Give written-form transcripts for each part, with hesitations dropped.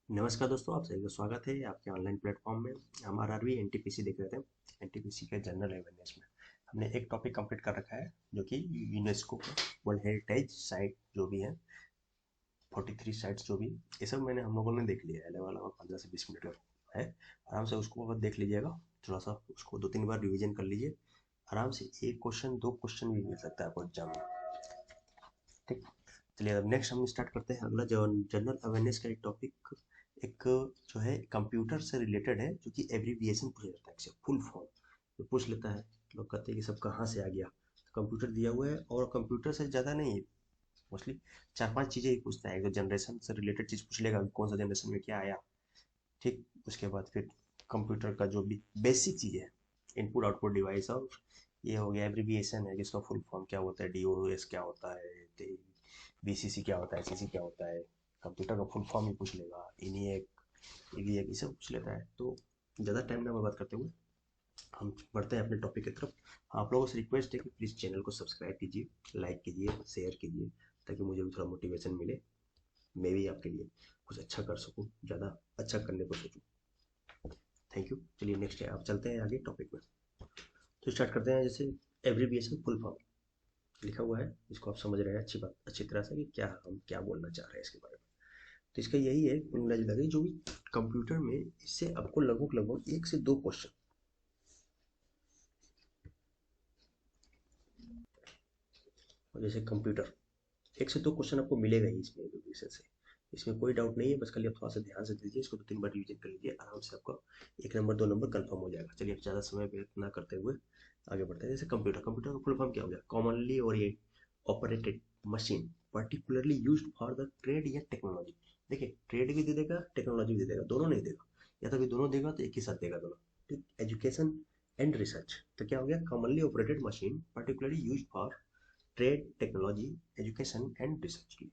नमस्कार दोस्तों, आप सभी का स्वागत है आपके ऑनलाइन प्लेटफॉर्म में। हम आरआरबी एनटीपीसी देख रहे थे। एनटीपीसी के जनरल अवेयरनेस में हमने एक टॉपिक कंप्लीट कर रखा है जो कि यूनेस्को वर्ल्ड हेरिटेज साइट जो भी है, 43 साइट्स जो भी, ये सब हम लोगों ने देख लिया है। लगभग 15 से 20 मिनट का है। आराम से उसको अगर देख लीजिएगा, थोड़ा सा उसको 2-3 बार रिविजन कर लीजिए। आराम से एक क्वेश्चन 2 क्वेश्चन भी मिल सकता है आपको एग्जाम में। ठीक, चलिए अब नेक्स्ट हम स्टार्ट करते हैं अगला जो जनरल अवेयरनेस का एक टॉपिक। एक जो है कंप्यूटर से रिलेटेड है, जो कि एब्रीविएशन पूछा जाता है, फुल फॉर्म तो पूछ लेता है। लोग कहते हैं कि सब कहाँ से आ गया, तो कंप्यूटर दिया हुआ है और कंप्यूटर से ज़्यादा नहीं, मोस्टली 4-5 चीज़ें ही पूछता है। एक तो जनरेशन से रिलेटेड चीज़ पूछ लेगा, कौन सा जनरेशन में क्या आया। ठीक, उसके बाद फिर कंप्यूटर का जो भी बेसिक चीज़ है, इनपुट आउटपुट डिवाइस, और ये हो गया एब्रीविएशन है जिसका फुल फॉर्म क्या होता है, डीओएस क्या होता है, बीसीसी क्या होता है, सीसी क्या होता है। कंप्यूटर का फुल फॉर्म ही पूछ लेगा, इनिएक, ईवीएक, ये सब पूछ लेता है। तो ज़्यादा टाइम ना बर्बाद करते हुए हम बढ़ते हैं अपने टॉपिक की तरफ। आप लोगों से रिक्वेस्ट है कि प्लीज़ चैनल को सब्सक्राइब कीजिए, लाइक कीजिए, शेयर कीजिए, ताकि मुझे भी थोड़ा मोटिवेशन मिले, मैं भी आपके लिए कुछ अच्छा कर सकूं, ज़्यादा अच्छा करने को सोचूं। Thank you. चलिए नेक्स्ट है, आप चलते हैं आगे टॉपिक में। तो स्टार्ट करते हैं। जैसे एब्रीविएशन फुल फॉर्म लिखा हुआ है, इसको आप समझ रहे हैं अच्छी बात, अच्छी तरह से कि क्या हम क्या बोलना चाह रहे हैं इसके बारे में। तो इसका यही है कुल मिला जुला के, जो भी कंप्यूटर में इससे आपको लगभग लगभग 1 से 2 क्वेश्चन, और जैसे कंप्यूटर 1 से 2 क्वेश्चन आपको मिलेगा ही इसमें एब्रीविएशन से। इसमें कोई डाउट नहीं है, बस खाली आप थोड़ा सा ध्यान से दीजिए, इसको 2-3 बार रिविजन कर लीजिए, आराम से आपका 1 नंबर 2 नंबर कंफर्म हो जाएगा। चलिए अब ज़्यादा समय व्यर्थ ना करते हुए आगे बढ़ते हैं। जैसे कंप्यूटर, कंप्यूटर का फुल फॉर्म क्या हो गया? Commonly operated machine particularly used for the trade या टेक्नोलॉजी। देखिए, ट्रेड भी दे देगा, टेक्नोलॉजी भी दे देगा, दोनों नहीं देगा, या तो भी दोनों देगा तो एक ही साथ देगा दोनों। ठीक, एजुकेशन एंड रिसर्च, तो क्या हो गया? Commonly operated machine particularly used for trade, technology, education and research की।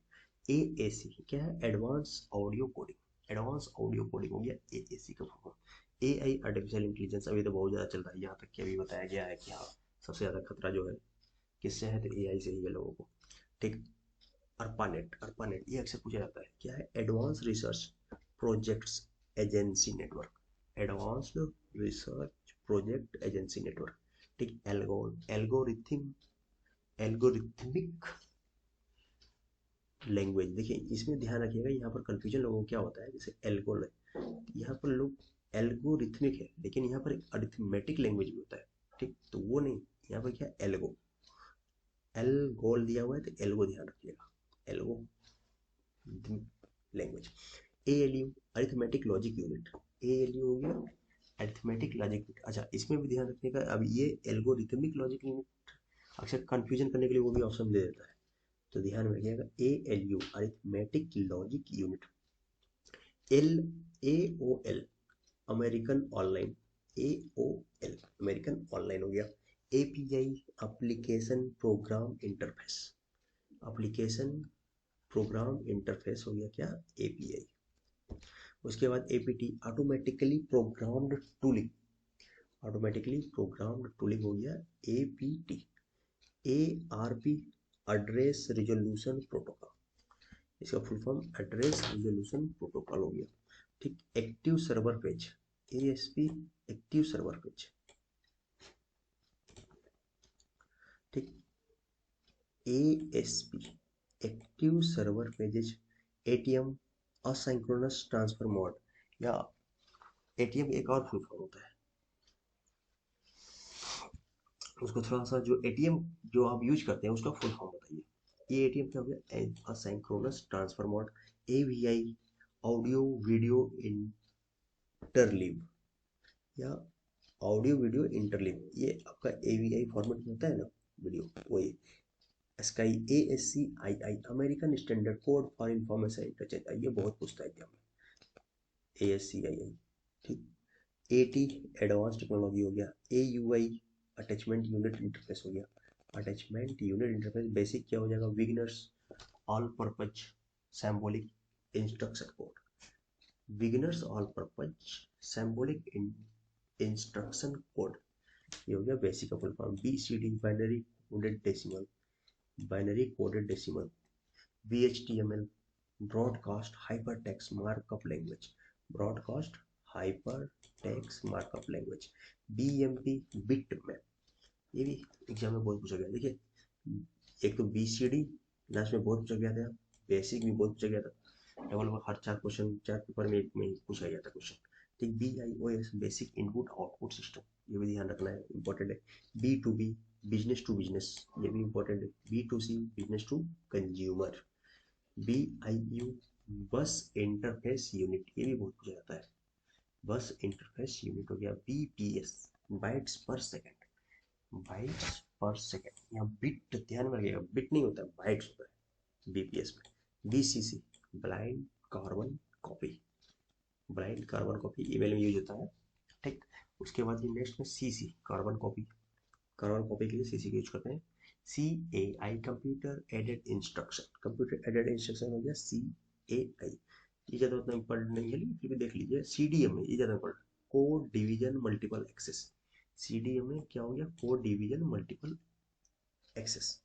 एएसी क्या है? Advance audio coding. Advance audio coding हो गया एएसी का full form. AI artificial intelligence अभी तो बहुत ज़्यादा चल रहा है, यहाँ तक कि अभी बताया गया है कि हाँ, सबसे ज़्यादा खतरा जो है किससे है, तो एआई से ही है लोगों को। ठीक, अर्पानेट, अर्पानेट ये अक्सर पूछा जाता है, क्या है? Advance research projects agency network. Advanced research project agency network. ठीक, एल्गोरिथम, एल्गोरिथमिक लैंग्वेज। देखिए इसमें ध्यान रखिएगा, यहाँ पर कंफ्यूजन लोगों को क्या होता है, जैसे एल्गो, यहाँ पर लोग एल्गोरिथमिक है, लेकिन यहाँ पर एक अरिथमेटिक लैंग्वेज भी होता है। ठीक, तो वो नहीं, यहाँ पर क्या एल्गो, एल गोल दिया हुआ है तो एल्गो ध्यान रखिएगा, algo language. ALU arithmetic logic unit. ALU हो गया अरिथमेटिक लॉजिक यूनिट। अच्छा, इसमें भी ध्यान रखने का, अब ये एल्गोरिथमिक लॉजिक यूनिट अक्सर कंफ्यूजन करने के लिए वो भी ऑप्शन दे देता है, तो ध्यान में रखिएगा। ALU arithmetic logic unit. L AOL American online, AOL American online हो गया। API application program interface, application program interface हो गया क्या? एपीआई। उसके बाद APT automatically programmed tooling, automatically programmed tooling हो गया APT. ARP address resolution protocol, इसका full form address resolution protocol हो गया। ठीक, active server page, ASP active server page. ठीक, ASP active server pages. ATM asynchronous transfer mode, या ATM एक और फुल फॉर्म होता है, उसको थोड़ा सा, जो एटीएम जो आप यूज करते हैं उसका फुल फॉर्म बताइए। ये एटीएम क्या हो गया? Asynchronous transfer mode. AVI audio video interleave, या ऑडियो वीडियो इंटरलिंक, ये आपका एवीआई फॉर्मेट में होता है ना वीडियो, वही। Sky ASC American standard code for information interchange, ये बहुत पूछता है एग्जाम में, एएससी। ठीक, एटी एडवांस टेक्नोलॉजी हो गया। एयूआई अटैचमेंट यूनिट इंटरफेस हो गया। अटैचमेंट यूनिट इंटरफेस बेसिक क्या हो जाएगा? Beginners all purpose symbolic instruction code. Beginners all purpose symbolic instruction code, ये हो गया बेसिक का full form. BCD binary coded decimal, binary coded decimal. BHTML broadcast hyper text markup language, broadcast hyper text markup language, BMP bit map, ये भी exam में बहुत पूछा गया। देखिए एक तो BCD लास्ट में बहुत पूछा गया था, बेसिक भी बहुत पूछा गया था, लगभग हर 4 क्वेश्चन 4 पेपर में एक में पूछा गया था क्वेश्चन। ठीक, BIOS basic input output system, ये भी ध्यान रखना है, इंपॉर्टेंट है। B2B बिजनेस टू बिजनेस, ये भी इंपॉर्टेंट है। B2C business to consumer. BIU bus interface unit, ये भी बहुत पूछा जाता है, बस इंटरफेस यूनिट हो गया। BPS बाइट्स पर सेकंड, बाइट्स पर सेकंड, यहाँ बिट ध्यान में रखिएगा, बिट नहीं होता बाइट्स होता है BPS में। BCC blind carbon copy, blind carbon copy email में यूज होता है। ठीक, उसके बाद ये नेक्स्ट में CC carbon copy, carbon copy के लिए CC का यूज करते हैं। CAI computer aided instruction, computer aided instruction हो गया CAI, ये ज़्यादा उतना इम्पोर्टेंट नहीं है लेकिन फिर भी देख लीजिए। CDM है, ये ज़्यादा important, code division multiple access. CDM में क्या हो गया, code division multiple access.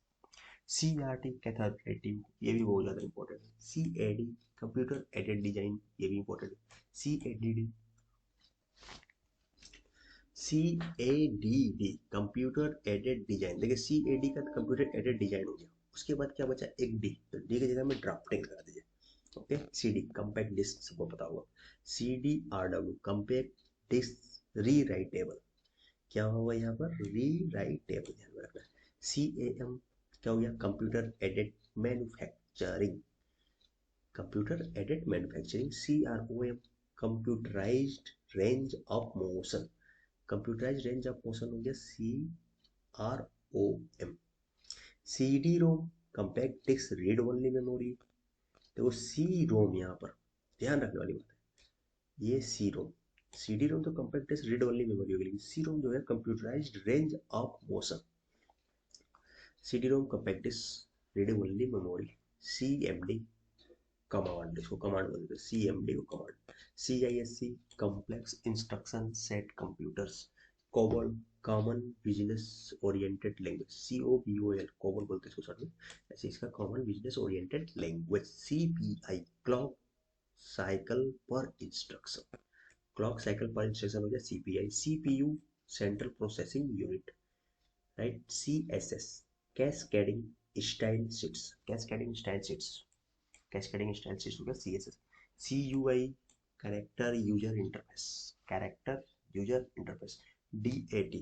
CRT कैथारेटिव, ये भी बहुत ज़्यादा इंपॉर्टेंट है। CAD कंप्यूटर एडेड डिजाइन, ये भी इंपॉर्टेंट है। CADD कंप्यूटर एडेड डिजाइन, देखिए CAD का कंप्यूटर एडेड डिजाइन हो गया, उसके बाद क्या बचा, एक D, तो D की जगह में ड्राफ्टिंग लगा दीजिए। ओके, CD कंपैक्ट डिस्क, सबको पता होगा। CDRW कंपैक्ट डिस्क रीराइटेबल, क्या होगा यहाँ पर, रीराइटेबल, ध्यान में रखना है। CAM क्या हो गया, computer aided manufacturing, computer aided manufacturing. CROM computerised range of motion, computerised range of motion हो गया CROM। CD-ROM compact disc read only memory, देखो C-ROM यहाँ पर ध्यान रखने वाली बात है, ये C-ROM, CD-ROM तो compact disc read only memory होगी, लेकिन C-ROM जो है computerised range of motion. CD-ROM compact disc read only memory. CMD command, इसको कमांड बोलते हैं, CMD को command. CISC complex instruction set computers, common common business oriented language, COBOL common बोलते हैं इसको शॉर्ट में, ऐसे इसका common business oriented language. CPI clock cycle per instruction, clock cycle per instruction हो गया CPI। CPU central processing unit, right. CSS cascading style sheets, cascading style sheets, cascading style sheets हो गया CSS। CUI character user interface, character user interface. DAT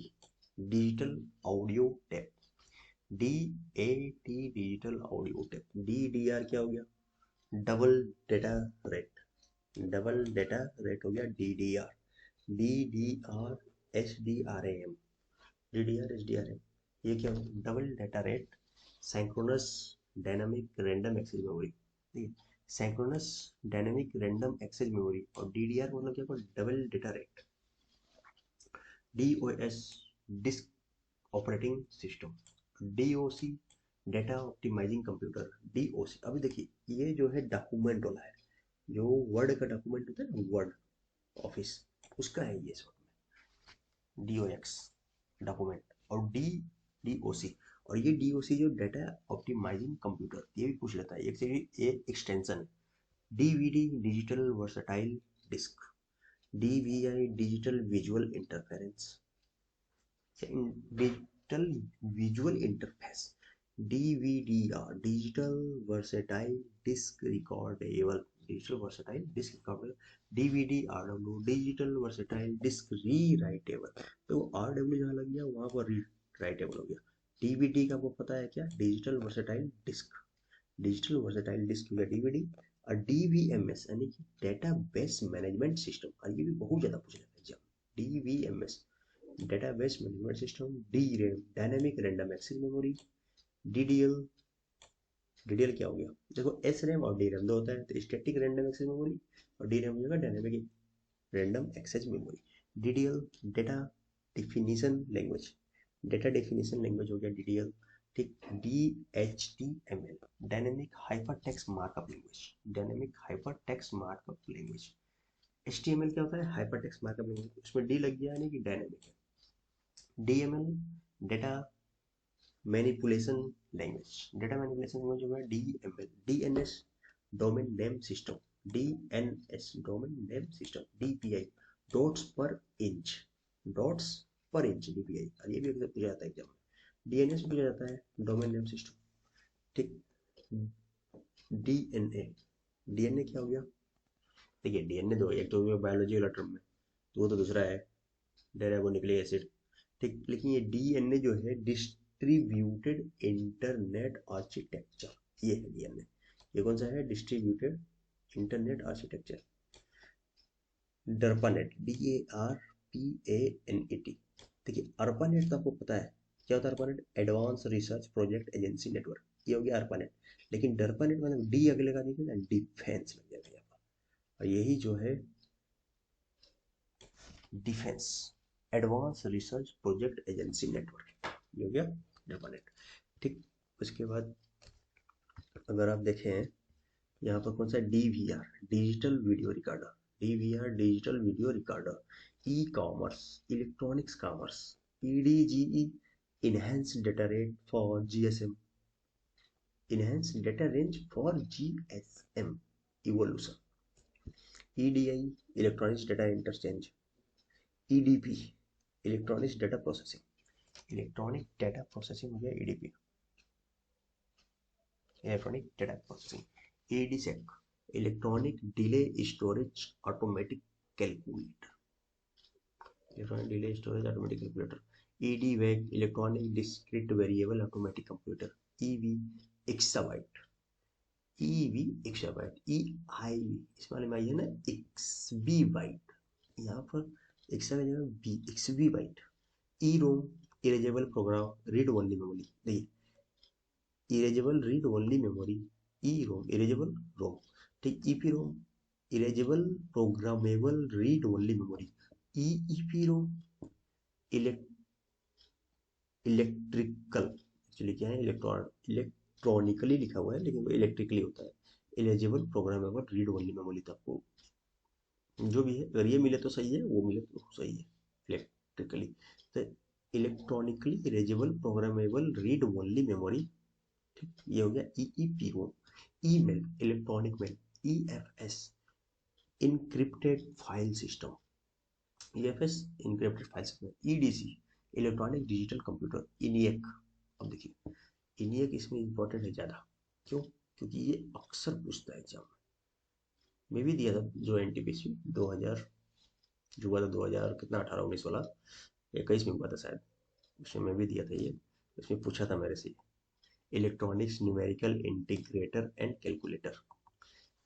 digital audio tape, DAT digital audio tape. DDR क्या हो गया, double data rate, double data rate हो गया DDR। DDR SDRAM, DDR SDRAM, ये क्या हो, double data rate synchronous dynamic random access memory, ठीक है, synchronous dynamic random access memory. और DDR मतलब क्या, double data rate. DOS disk operating system. DOC data optimising computer, DOC। अभी देखिए ये जो है डॉक्यूमेंट वाला है, जो वर्ड का डॉक्यूमेंट होता है ना, वर्ड ऑफिस, उसका है ये सब, DOX डॉक्यूमेंट। और DOC, और ये DOC जो डेटा ऑप्टिमाइजिंग कंप्यूटर, ये भी पूछ लेता है, एक एक्सटेंशन है। DVD digital versatile disc, DVI digital visual interference, digital visual interface. DVDR digital versatile disc recordable, digital versatile disc recordable. DVDRW digital versatile disc rewritable, तो RW जहाँ लग गया वहाँ पर री राइटेबल हो गया। DVD का आपको पता है क्या, digital versatile disc, digital versatile disc हो गया DVD। और DVMS यानी कि डेटा बेस मैनेजमेंट सिस्टम, और ये भी बहुत ज़्यादा पूछ लेते हैं DVMS database management system. DRAM dynamic random access memory. DDL, DDL क्या हो गया, देखो SRAM और DRAM दो होता है, तो स्टैटिक रैंडम एक्सेस मेमोरी, और DRAM हो जाएगा dynamic random access memory. DDL data definition language, data definition language हो गया DDL। ठीक, DHTML dynamic hyper text markup language, dynamic hyper text markup language. HTML क्या होता है, हाइपर टेक्स्ट मार्कअप लैंग्वेज, उसमें D लग गया यानी कि डायनेमिक है। DML data manipulation language, data manipulation language हो गया DML। DNS domain name system, DNS domain name system, DPI dots पर इंच, डॉट्स पर इंच DPI, और ये भी अक्सर पूछा जाता है एग्जाम में। DNS पूछा जाता है डोमेन नेम सिस्टम, ठीक। DNA क्या हो गया? देखिए DNA दो, एक तो बायोलॉजी वाला टर्म में, तो वो तो दूसरा है डेराइबोन्यूक्लिक एसिड, ठीक। लेकिन ये DNA जो है डिस्ट्रीब्यूटेड इंटरनेट आर्किटेक्चर, ये है DNA। ये कौन सा है? Distributed internet architecture. DARPANET, DARPANET। देखिए ARPANET तो आपको पता है क्या होता है। ARPANET advance research project agency network, ये हो गया ARPANET। लेकिन डर्पानेट मतलब डी अगले लगा दीजिए ना, डिफेंस लग जाएगा यहाँ पर, और यही जो है defence advance research project agency network, ये हो गया डर्पानेट, ठीक। उसके बाद अगर आप देखें यहाँ पर कौन सा DVR, digital video recorder, DVR digital video recorder, e commerce electronics commerce, EDGE enhance data rate for GSM, enhance data range for GSM evolution, EDI electronics data interchange, EDP electronics data processing, electronic data processing हो गया EDP, electronic data processing, EDSEC electronic delay storage automatic calculator, electronic delay storage automatic calculator, EDVAC electronic discrete variable automatic computer, EV exabyte, EV exabyte, EIV इस वाले में आई है ना XB bite, यहाँ पर exa का जगह B XB byte, EROM erasable program read only memory, देखिए erasable read only memory, EROM erasable ROM, ठीक। EPROM erasable programmable read only memory, EEPROM electrical, actually क्या है इलेक्ट्रॉनिकली लिखा हुआ है लेकिन वो इलेक्ट्रिकली होता है, eligible programmable read only memory, तो आपको जो भी है अगर ये मिले तो सही है, वो मिले तो सही है इलेक्ट्रिकली, तो electronically erasable programmable read only memory, ठीक। ये हो गया EEPROM, email electronic mail, EFS encrypted file system, EFS encrypted file system, EDC electronic digital computer, ENIAC। अब देखिए ENIAC इसमें इंपॉर्टेंट है ज़्यादा, क्यों? क्योंकि ये अक्सर पूछता है एग्जाम में भी दिया था, जो NTPC 2000 जो हुआ था 2000 कितना 18-19 वाला, 21 में हुआ था शायद, उसमें मैं भी दिया था ये, इसमें पूछा था मेरे से electronics numerical integrator and calculator,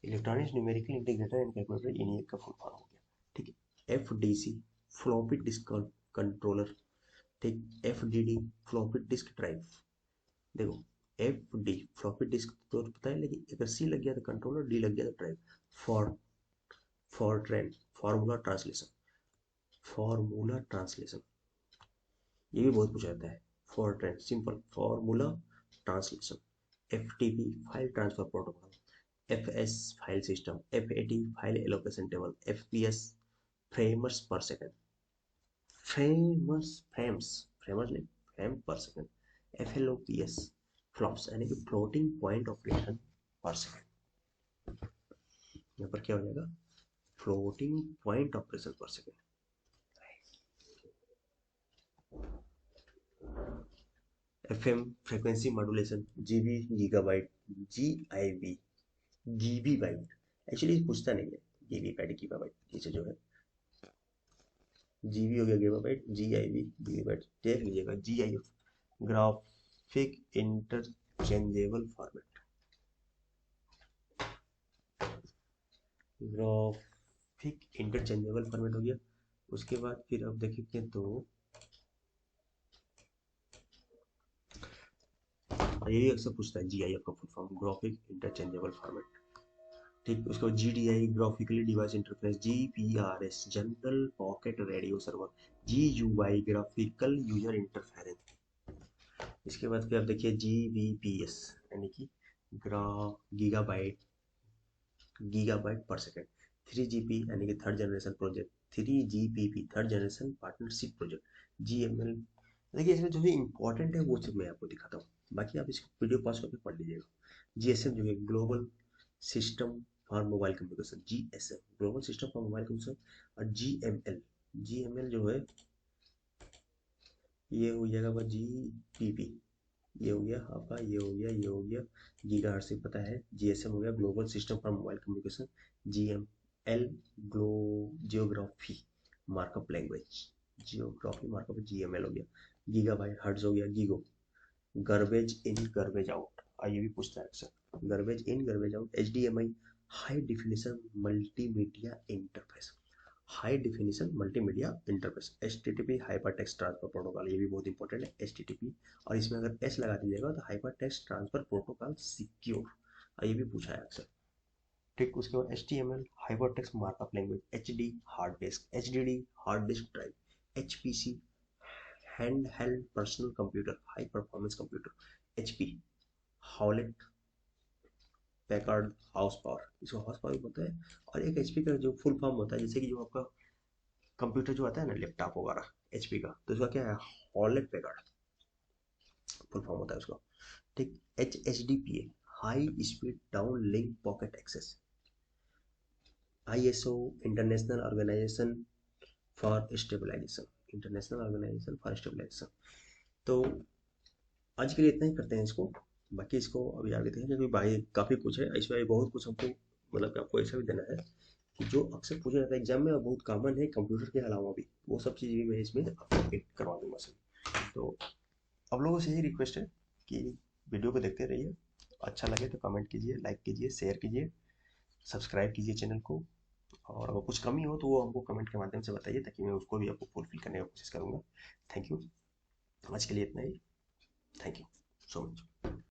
electronics numerical integrator and calculator ENIAC का फुल फॉर्म हो गया, ठीक है। FDC फ्लॉपी डिस्क कंट्रोलर, ठीक। FDD फ्लॉपी डिस्क ड्राइव, देखो FD फ्लॉपी डिस्क तो पता है, लेकिन अगर C लग गया तो कंट्रोलर, D लग गया तो drive. FORTRAN formula translation, formula translation ये भी बहुत पूछा जाता है, FORTRAN simple formula translation, FTP file transfer protocol, FS file system, FAT file allocation table, FPS frames per second, frames नहीं frame per second, FLOPS flops यानी कि floating point operation per second, यहाँ पर क्या हो जाएगा floating point operation per second. FM frequency modulation, GB gigabyte, GIB GB byte, actually पूछता नहीं है GB बाइट गीगाबाइट, इसे जो है GB हो गया गीगाबाइट, GIB गीगाबाइट, देख लीजिएगा। GIF graphic interchangeable format, graphic interchangeable format हो गया। उसके बाद फिर आप देखेंगे तो ये भी अक्सर पूछता है GIF का full form graphic interchangeable format, ठीक। उसके बाद GDI graphically device interface, GPRS general pocket radio server, GUI graphical user interference. इसके बाद फिर आप देखिए GBPS यानी कि गीगाबाइट पर सेकेंड, 3GP यानी कि third generation project, 3GPP third generation partnership project, GML। देखिए इसमें जो भी इंपॉर्टेंट है वो सब मैं आपको दिखाता हूँ, बाकी आप इसको वीडियो पॉज करके पढ़ लीजिएगा। GSM जो है global system for mobile communication, GSM global system for mobile communication, और GML जो है ये हो जाएगा आपका GPP, ये हो गया आपका, ये हो गया गीगाहर्ट्ज़ से पता है। GSM हो गया global system for mobile communication. GML glow geography markup language, geography markup GML हो गया। गीगाबाइट हर्ट्ज हो गया GIGO. Garbage in garbage out, ये भी पूछता है अक्सर, garbage in garbage out. HDMI high definition multimedia interface, high definition multimedia interface. HTTP hyper text transfer protocol, ये भी बहुत इंपॉर्टेंट है HTTP, और इसमें अगर एस लगा दीजिएगा तो hyper text transfer protocol secure, ये भी पूछा है अक्सर। ठीक, उसके बाद HTML hyper text markup language. HD hard disk, HDD hard disk drive. HPC hand held personal computer, high performance computer. HP Hewlett Packard house power, इसको हाउस पावर बोलते हैं। और एक HP का जो फुल फॉर्म होता है, जैसे कि जो आपका कंप्यूटर जो आता है ना, लैपटॉप वगैरह HP का, तो उसका क्या है, हॉलेट पैकार्ड फुल फॉर्म होता है उसका। ठीक, HSDPA high speed down link pocket access. ISO international organisation for stabilisation, international organisation for stabilisation. तो आज के लिए इतना ही करते हैं इसको, बाकी इसको अभी आगे देखेंगे, क्योंकि भाई काफ़ी कुछ है इसमें, बहुत कुछ हमको, मतलब कि आपको ऐसा भी देना है कि जो अक्सर पूछा जाता है एग्जाम में और बहुत कॉमन है कंप्यूटर के अलावा भी, वो सब चीज़ें भी मैं इसमें आपको फिट करवा दूंगा सर। तो आप लोगों से यही रिक्वेस्ट है कि वीडियो को देखते रहिए, अच्छा लगे तो कमेंट कीजिए, लाइक कीजिए, शेयर कीजिए, सब्सक्राइब कीजिए चैनल को, और अगर कुछ कमी हो तो वो हमको कमेंट के माध्यम से बताइए, ताकि मैं उसको भी आपको फुलफिल करने की कोशिश करूँगा। थैंक यू, आज के लिए इतना ही, थैंक यू सो मच।